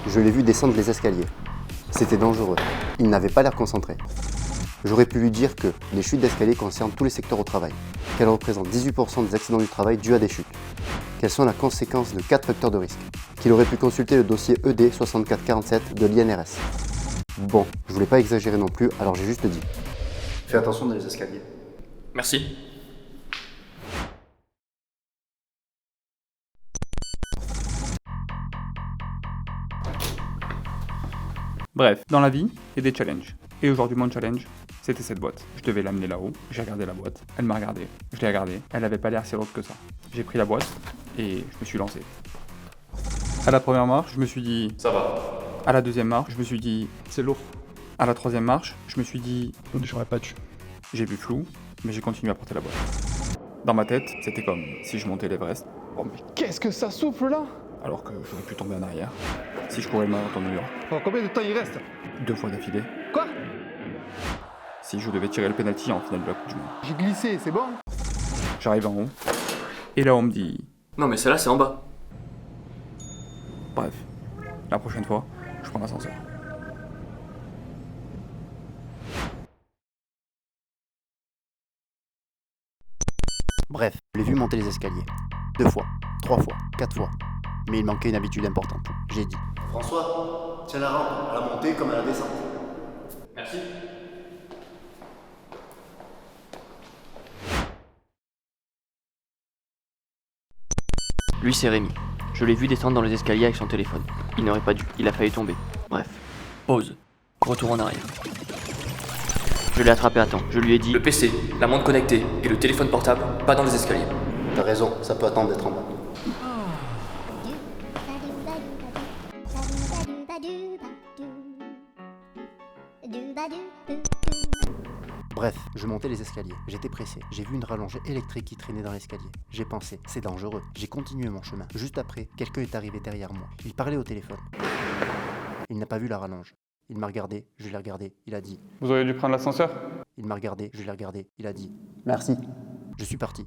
Je l'ai vu descendre les escaliers. C'était dangereux. Il n'avait pas l'air concentré. J'aurais pu lui dire que les chutes d'escalier concernent tous les secteurs au travail, qu'elles représentent 18% des accidents du travail dus à des chutes, qu'elles sont la conséquence de 4 facteurs de risque, qu'il aurait pu consulter le dossier ED 6447 de l'INRS. Bon, je voulais pas exagérer non plus, alors j'ai juste dit. Fais attention dans les escaliers. Merci. Bref, dans la vie, il y a des challenges. Et aujourd'hui, mon challenge, c'était cette boîte. Je devais l'amener là-haut, j'ai regardé la boîte, elle m'a regardé, je l'ai regardée, elle avait pas l'air si lourde que ça. J'ai pris la boîte et je me suis lancé. À la première marche, je me suis dit Ça va. à la deuxième marche, je me suis dit c'est lourd. À la troisième marche, je me suis dit J'aurais pas dû. j'ai vu flou, mais j'ai continué à porter la boîte. Dans ma tête, c'était comme si je montais l'Everest, Oh mais qu'est-ce que ça souffle là? alors que j'aurais pu tomber en arrière. Si je courais le marathon de New York, Oh, combien de temps il reste? 2 fois d'affilée. Quoi? Si je devais tirer le penalty en finale de la Coupe du Monde. J'ai glissé, c'est bon? J'arrive en haut, et là on me dit Non mais celle-là c'est en bas. bref, la prochaine fois, je prends l'ascenseur. Bref, je l'ai vu monter les escaliers. 2 fois, 3 fois, 4 fois. Mais il manquait une habitude importante. J'ai dit. François, tiens la rampe, à la montée comme à la descente. Merci. Lui c'est Rémi. Je l'ai vu descendre dans les escaliers avec son téléphone. Il n'aurait pas dû, il a failli tomber. Bref. Pause. Retour en arrière. Je l'ai attrapé à temps. Je lui ai dit le PC, la montre connectée et le téléphone portable, pas dans les escaliers. T'as raison, ça peut attendre d'être en bas. Bref, je montais les escaliers. J'étais pressé. J'ai vu une rallonge électrique qui traînait dans l'escalier. J'ai pensé, c'est dangereux. J'ai continué mon chemin. Juste après, quelqu'un est arrivé derrière moi. Il parlait au téléphone. Il n'a pas vu la rallonge. Il m'a regardé, je l'ai regardé. Il a dit. Vous auriez dû prendre l'ascenseur? Il m'a regardé, je l'ai regardé. Il a dit. Merci. Je suis parti.